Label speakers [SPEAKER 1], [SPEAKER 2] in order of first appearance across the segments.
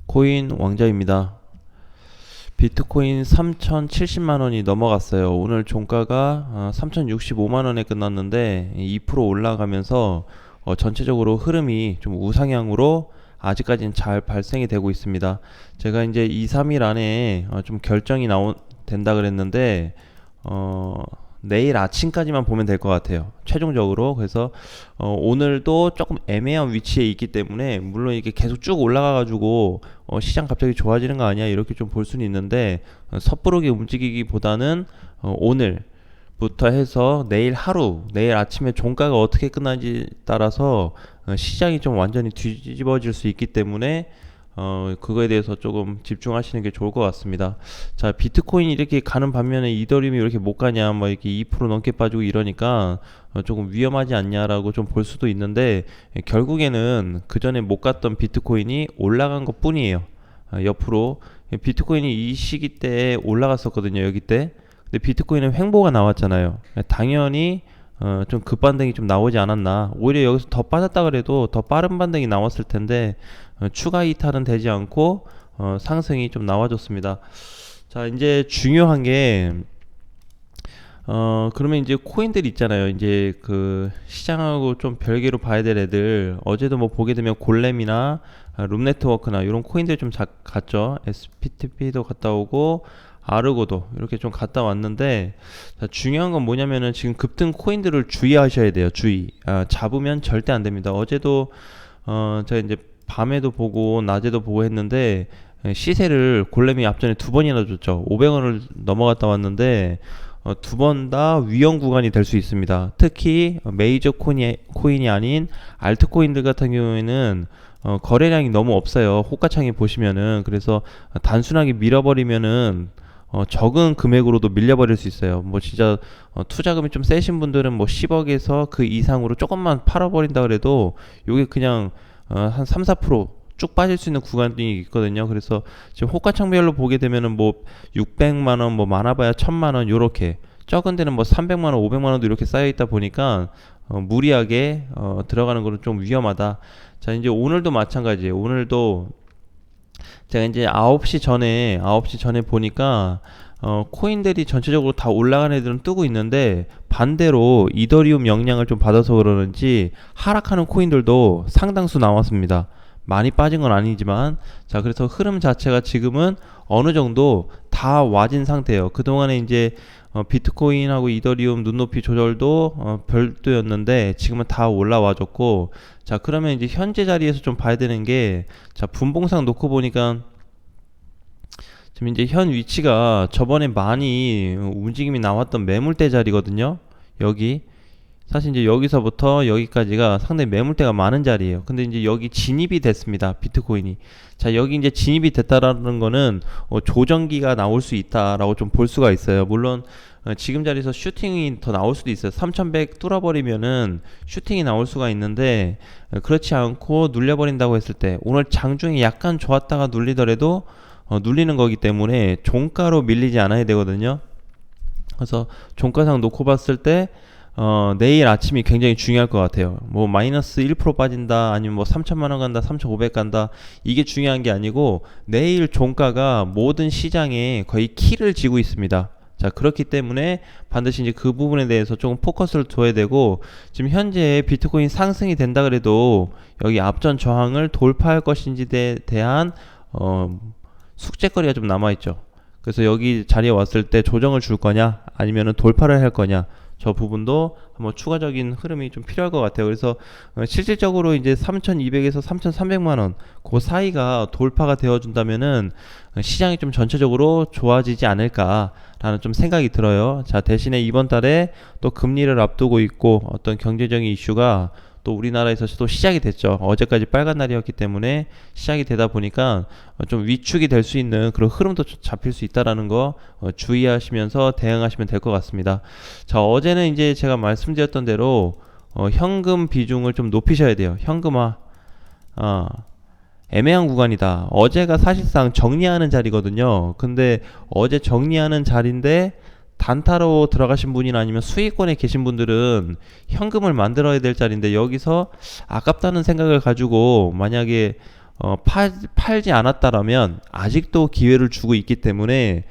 [SPEAKER 1] 코인 왕자입니다. 비트코인 3,070만원이 넘어갔어요. 오늘 종가가 3,065만원에 끝났는데 2% 올라가면서 전체적으로 흐름이 좀 우상향으로 아직까지는 잘 발생이 되고 있습니다. 제가 이제 2, 3일 안에 좀 결정이 된다 그랬는데 내일 아침까지만 보면 될 것 같아요. 최종적으로. 그래서 오늘도 조금 애매한 위치에 있기 때문에 물론 이게 계속 쭉 올라가가지고 시장 갑자기 좋아지는 거 아니야 이렇게 좀 볼 수는 있는데 섣부르게 움직이기보다는 오늘부터 해서 내일 하루, 내일 아침에 종가가 어떻게 끝나는지 따라서 시장이 좀 완전히 뒤집어질 수 있기 때문에 그거에 대해서 조금 집중하시는 게 좋을 것 같습니다. 자, 비트코인이 이렇게 가는 반면에 이더리움이 이렇게 못 가냐, 뭐 이렇게 2% 넘게 빠지고 이러니까 조금 위험하지 않냐라고 좀 볼 수도 있는데 결국에는 그 전에 못 갔던 비트코인이 올라간 것 뿐이에요. 옆으로 비트코인이 이 시기 때 올라갔었거든요, 여기 때. 근데 비트코인은 횡보가 나왔잖아요. 당연히 좀 급반등이 좀 나오지 않았나. 오히려 여기서 더 빠졌다 그래도 더 빠른 반등이 나왔을 텐데 추가 이탈은 되지 않고 상승이 좀 나와줬습니다. 자, 이제 중요한 게 그러면 이제 코인들 있잖아요. 이제 그 시장하고 좀 별개로 봐야 될 애들 어제도 뭐 보게 되면 골렘이나 룸네트워크나 이런 코인들 좀 갔죠. SPTP도 갔다 오고 아르고도 이렇게 좀 갔다 왔는데, 자, 중요한 건 뭐냐면은 지금 급등 코인들을 주의하셔야 돼요. 잡으면 절대 안 됩니다. 어제도 제가 이제 밤에도 보고 낮에도 보고 했는데 시세를 골렘이 앞전에 두 번이나 줬죠. 500원을 넘어갔다 왔는데 두 번 다 위험 구간이 될 수 있습니다. 특히 메이저 코인이 아닌 알트코인들 같은 경우에는 거래량이 너무 없어요. 호가창에 보시면은. 그래서 단순하게 밀어버리면은 적은 금액으로도 밀려버릴 수 있어요. 뭐 진짜 투자금이 좀 세신 분들은 뭐 10억에서 그 이상으로 조금만 팔아버린다 그래도 요게 그냥 한 3, 4%쭉 빠질 수 있는 구간이 있거든요. 그래서 지금 호가창별로 보게 되면은 뭐 600만원, 뭐 많아봐야 1000만원 요렇게, 적은 데는 뭐 300만원, 500만원도 이렇게 쌓여있다 보니까 무리하게 들어가는 거는 좀 위험하다. 자, 이제 오늘도 마찬가지예요. 오늘도 제가 이제 9시 전에 보니까 코인들이 전체적으로 다 올라간 애들은 뜨고 있는데 반대로 이더리움 영향을 좀 받아서 그러는지 하락하는 코인들도 상당수 나왔습니다. 많이 빠진 건 아니지만. 자, 그래서 흐름 자체가 지금은 어느 정도 다 와진 상태예요. 그동안에 이제 비트코인하고 이더리움 눈높이 조절도 별도였는데 지금은 다 올라와줬고, 자, 그러면 이제 현재 자리에서 좀 봐야 되는 게, 자, 분봉상 놓고 보니까 지금 이제 현 위치가 저번에 많이 움직임이 나왔던 매물대 자리거든요. 여기 사실 이제 여기서부터 여기까지가 상당히 매물대가 많은 자리예요. 근데 이제 여기 진입이 됐습니다. 비트코인이. 자, 여기 이제 진입이 됐다라는 거는 조정기가 나올 수 있다라고 좀 볼 수가 있어요. 물론 지금 자리에서 슈팅이 더 나올 수도 있어요. 3100 뚫어버리면은 슈팅이 나올 수가 있는데 그렇지 않고 눌려버린다고 했을 때 오늘 장중에 약간 좋았다가 눌리더라도 눌리는 거기 때문에 종가로 밀리지 않아야 되거든요. 그래서 종가상 놓고 봤을 때 내일 아침이 굉장히 중요할 것 같아요. 뭐 마이너스 1% 빠진다, 아니면 뭐 3천만 원 간다, 3,500 간다, 이게 중요한 게 아니고 내일 종가가 모든 시장에 거의 키를 쥐고 있습니다. 자, 그렇기 때문에 반드시 이제 그 부분에 대해서 조금 포커스를 둬야 되고, 지금 현재 비트코인 상승이 된다 그래도 여기 앞전 저항을 돌파할 것인지에 대한 숙제거리가 좀 남아있죠. 그래서 여기 자리에 왔을 때 조정을 줄 거냐 아니면은 돌파를 할 거냐, 저 부분도 한번 추가적인 흐름이 좀 필요할 것 같아요. 그래서 실질적으로 이제 3,200에서 3,300만원 그 사이가 돌파가 되어준다면은 시장이 좀 전체적으로 좋아지지 않을까라는 좀 생각이 들어요. 자, 대신에 이번 달에 또 금리를 앞두고 있고 어떤 경제적인 이슈가 또 우리나라에서도 시작이 됐죠. 어제까지 빨간 날이었기 때문에 시작이 되다 보니까 좀 위축이 될 수 있는 그런 흐름도 잡힐 수 있다라는 거 주의하시면서 대응하시면 될 것 같습니다. 자, 어제는 이제 제가 말씀드렸던 대로 현금 비중을 좀 높이셔야 돼요. 현금화. 애매한 구간이다. 어제가 사실상 정리하는 자리거든요. 근데 어제 정리하는 자리인데 단타로 들어가신 분이나 아니면 수익권에 계신 분들은 현금을 만들어야 될 자리인데 여기서 아깝다는 생각을 가지고 만약에 팔지 않았다라면 아직도 기회를 주고 있기 때문에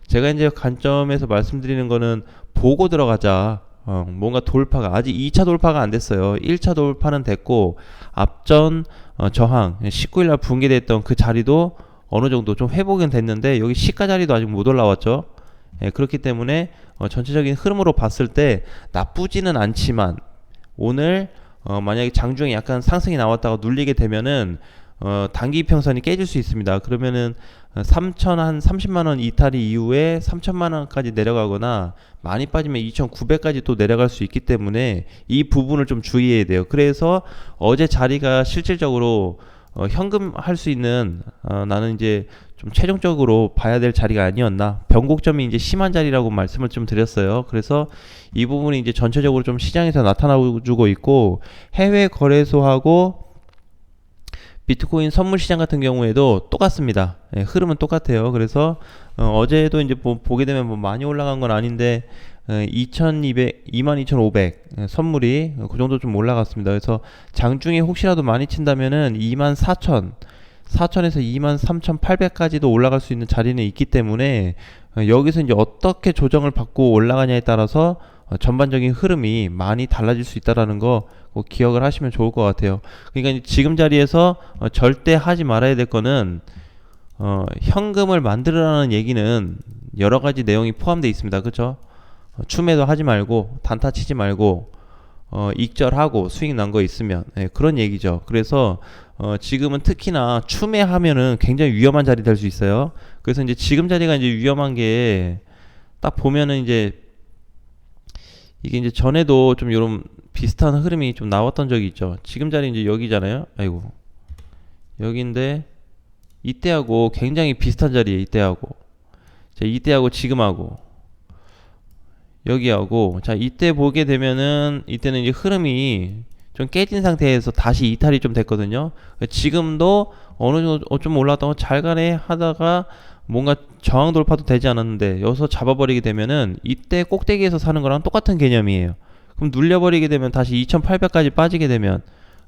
[SPEAKER 1] 제가 이제 관점에서 말씀드리는 거는 보고 들어가자. 뭔가 돌파가 아직 2차 돌파가 안 됐어요. 1차 돌파는 됐고 앞전 저항 19일 날 붕괴됐던 그 자리도 어느 정도 좀 회복은 됐는데 여기 시가 자리도 아직 못 올라왔죠. 예, 그렇기 때문에 전체적인 흐름으로 봤을 때 나쁘지는 않지만 오늘 만약에 장중에 약간 상승이 나왔다가 눌리게 되면은 단기 이평선이 깨질 수 있습니다. 그러면은 3천 한 30만 원 이탈이 이후에 3천만 원까지 내려가거나 많이 빠지면 2,900까지 또 내려갈 수 있기 때문에 이 부분을 좀 주의해야 돼요. 그래서 어제 자리가 실질적으로 현금 할 수 있는 나는 이제 좀 최종적으로 봐야 될 자리가 아니었나, 변곡점이 이제 심한 자리라고 말씀을 좀 드렸어요. 그래서 이 부분이 이제 전체적으로 좀 시장에서 나타나주고 있고, 해외 거래소하고 비트코인 선물 시장 같은 경우에도 똑같습니다. 예, 흐름은 똑같아요. 그래서 어제도 이제 보게 되면 뭐 많이 올라간 건 아닌데 2200, 22,500 선물이 그 정도 좀 올라갔습니다. 그래서 장중에 혹시라도 많이 친다면은 24,000, 4,000에서 23,800까지도 올라갈 수 있는 자리는 있기 때문에 여기서 이제 어떻게 조정을 받고 올라가냐에 따라서 전반적인 흐름이 많이 달라질 수 있다라는 거 꼭 기억을 하시면 좋을 것 같아요. 그러니까 지금 자리에서 절대 하지 말아야 될 거는 현금을 만들어라는 얘기는 여러 가지 내용이 포함되어 있습니다. 그렇죠? 추매도 하지 말고 단타 치지 말고 익절하고 수익 난 거 있으면, 그런 얘기죠. 그래서 지금은 특히나 추매하면은 굉장히 위험한 자리 될 수 있어요. 그래서 이제 지금 자리가 이제 위험한 게 딱 보면은 이제 이게 이제 전에도 좀 이런 비슷한 흐름이 좀 나왔던 적이 있죠. 지금 자리 이제 여기잖아요. 아이고, 여기인데 이때하고 굉장히 비슷한 자리에, 이때하고 자, 이때하고 지금하고 여기하고, 자, 이때 보게 되면은 이때는 이제 흐름이 좀 깨진 상태에서 다시 이탈이 좀 됐거든요. 지금도 어느 정도 좀 올라갔다가 잘 가네 하다가 뭔가 저항 돌파도 되지 않았는데 여기서 잡아버리게 되면은 이때 꼭대기에서 사는 거랑 똑같은 개념이에요. 그럼 눌려버리게 되면 다시 2,800까지 빠지게 되면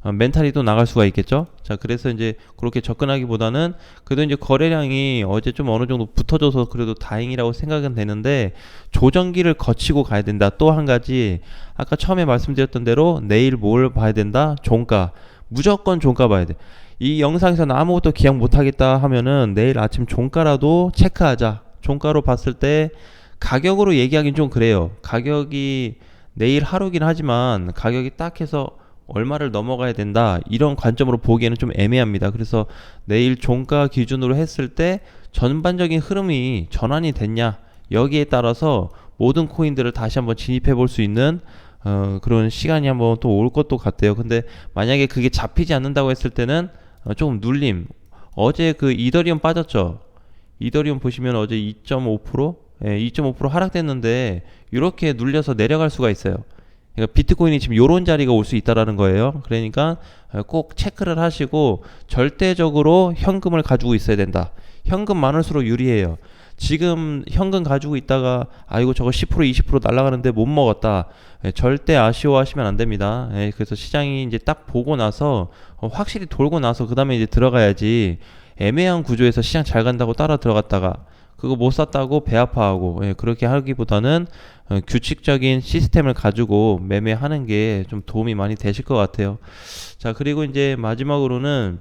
[SPEAKER 1] 멘탈이 또 나갈 수가 있겠죠. 자, 그래서 이제 그렇게 접근하기보다는 그래도 이제 거래량이 어제 좀 어느 정도 붙어져서 그래도 다행이라고 생각은 되는데, 조정기를 거치고 가야 된다. 또 한 가지, 아까 처음에 말씀드렸던 대로 내일 뭘 봐야 된다? 종가. 무조건 종가 봐야 돼. 이 영상에서는 아무것도 기약 못하겠다 하면은 내일 아침 종가라도 체크하자. 종가로 봤을 때 가격으로 얘기하긴 좀 그래요. 가격이 내일 하루긴 하지만 가격이 딱 해서 얼마를 넘어가야 된다, 이런 관점으로 보기에는 좀 애매합니다. 그래서 내일 종가 기준으로 했을 때 전반적인 흐름이 전환이 됐냐, 여기에 따라서 모든 코인들을 다시 한번 진입해 볼 수 있는 그런 시간이 한번 또 올 것도 같아요. 근데 만약에 그게 잡히지 않는다고 했을 때는 조금 눌림. 어제 그 이더리움 빠졌죠. 이더리움 보시면 어제 2.5%, 2.5% 하락됐는데 이렇게 눌려서 내려갈 수가 있어요. 그러니까 비트코인이 지금 요런 자리가 올 수 있다라는 거예요. 그러니까 꼭 체크를 하시고 절대적으로 현금을 가지고 있어야 된다. 현금 많을수록 유리해요. 지금 현금 가지고 있다가 아이고 저거 10% 20% 날아가는데 못 먹었다, 절대 아쉬워하시면 안 됩니다. 그래서 시장이 이제 딱 보고 나서 확실히 돌고 나서 그 다음에 이제 들어가야지, 애매한 구조에서 시장 잘 간다고 따라 들어갔다가 그거 못 샀다고 배 아파하고, 그렇게 하기보다는 규칙적인 시스템을 가지고 매매하는 게 좀 도움이 많이 되실 것 같아요. 자, 그리고 이제 마지막으로는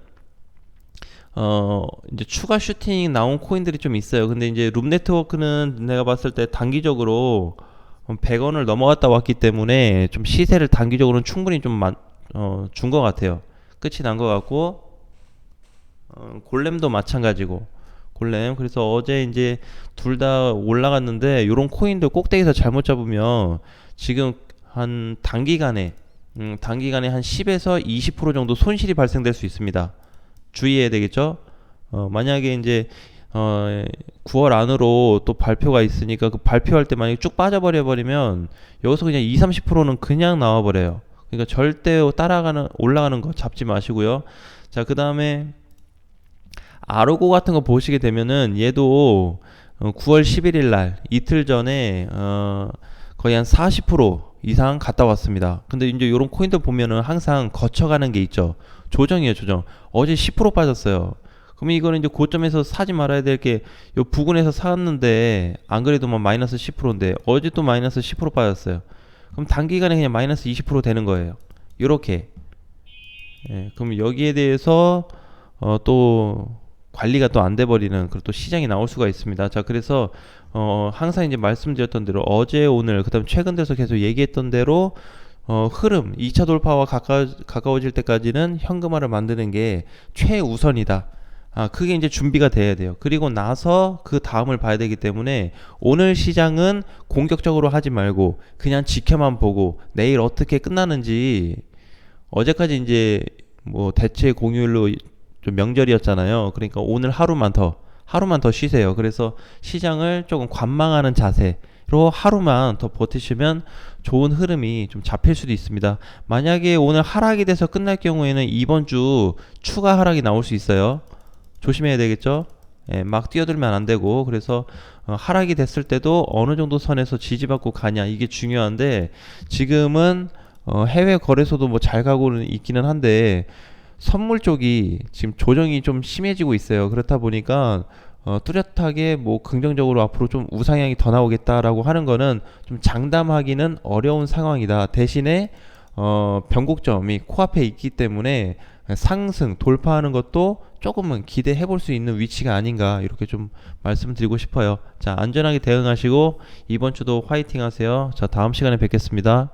[SPEAKER 1] 이제 추가 슈팅 나온 코인들이 좀 있어요. 근데 이제 룸 네트워크는 내가 봤을 때 단기적으로 100원을 넘어갔다 왔기 때문에 좀 시세를 단기적으로는 충분히 좀 준 것 같아요. 끝이 난 것 같고, 골렘도 마찬가지고, 골렘. 그래서 어제 이제 둘 다 올라갔는데 요런 코인들 꼭대기에서 잘못 잡으면 지금 한 단기간에 한 10에서 20% 정도 손실이 발생될 수 있습니다. 주의해야 되겠죠. 만약에 이제 9월 안으로 또 발표가 있으니까 그 발표할 때 만약에 쭉 빠져버려 버리면 여기서 그냥 20-30%는 그냥 나와 버려요. 그러니까 절대 올라가는 거 잡지 마시고요. 자, 그 다음에 아르고 같은 거 보시게 되면은 얘도 9월 11일 날 이틀 전에 거의 한 40% 이상 갔다 왔습니다. 근데 이제 이런 코인들 보면은 항상 거쳐가는 게 있죠. 조정이에요, 조정. 어제 10% 빠졌어요. 그럼 이거는 이제 고점에서 사지 말아야 될 게 요 부근에서 샀는데 안 그래도 뭐 마이너스 10%인데 어제 또 마이너스 10% 빠졌어요. 그럼 단기간에 그냥 마이너스 20% 되는 거예요. 요렇게. 예, 그럼 여기에 대해서 또 관리가 또 안 돼 버리는 그런 또 시장이 나올 수가 있습니다. 자, 그래서 항상 이제 말씀드렸던 대로 어제 오늘 그다음 최근 들어서 계속 얘기했던 대로 흐름 2차 돌파와 가까워질 때까지는 현금화를 만드는 게 최우선이다. 그게 이제 준비가 돼야 돼요. 그리고 나서 그 다음을 봐야 되기 때문에 오늘 시장은 공격적으로 하지 말고 그냥 지켜만 보고 내일 어떻게 끝나는지. 어제까지 이제 뭐 대체 공휴일로 좀 명절이었잖아요. 그러니까 오늘 하루만 더 쉬세요. 그래서 시장을 조금 관망하는 자세로 하루만 더 버티시면 좋은 흐름이 좀 잡힐 수도 있습니다. 만약에 오늘 하락이 돼서 끝날 경우에는 이번 주 추가 하락이 나올 수 있어요. 조심해야 되겠죠? 예, 막 뛰어들면 안 되고. 그래서 하락이 됐을 때도 어느 정도 선에서 지지받고 가냐 이게 중요한데, 지금은 해외 거래소도 뭐 잘 가고는 있기는 한데 선물 쪽이 지금 조정이 좀 심해지고 있어요. 그렇다 보니까 뚜렷하게 뭐 긍정적으로 앞으로 좀 우상향이 더 나오겠다라고 하는 거는 좀 장담하기는 어려운 상황이다. 대신에 변곡점이 코앞에 있기 때문에 상승 돌파하는 것도 조금은 기대해 볼 수 있는 위치가 아닌가, 이렇게 좀 말씀드리고 싶어요. 자, 안전하게 대응하시고 이번 주도 화이팅 하세요. 자, 다음 시간에 뵙겠습니다.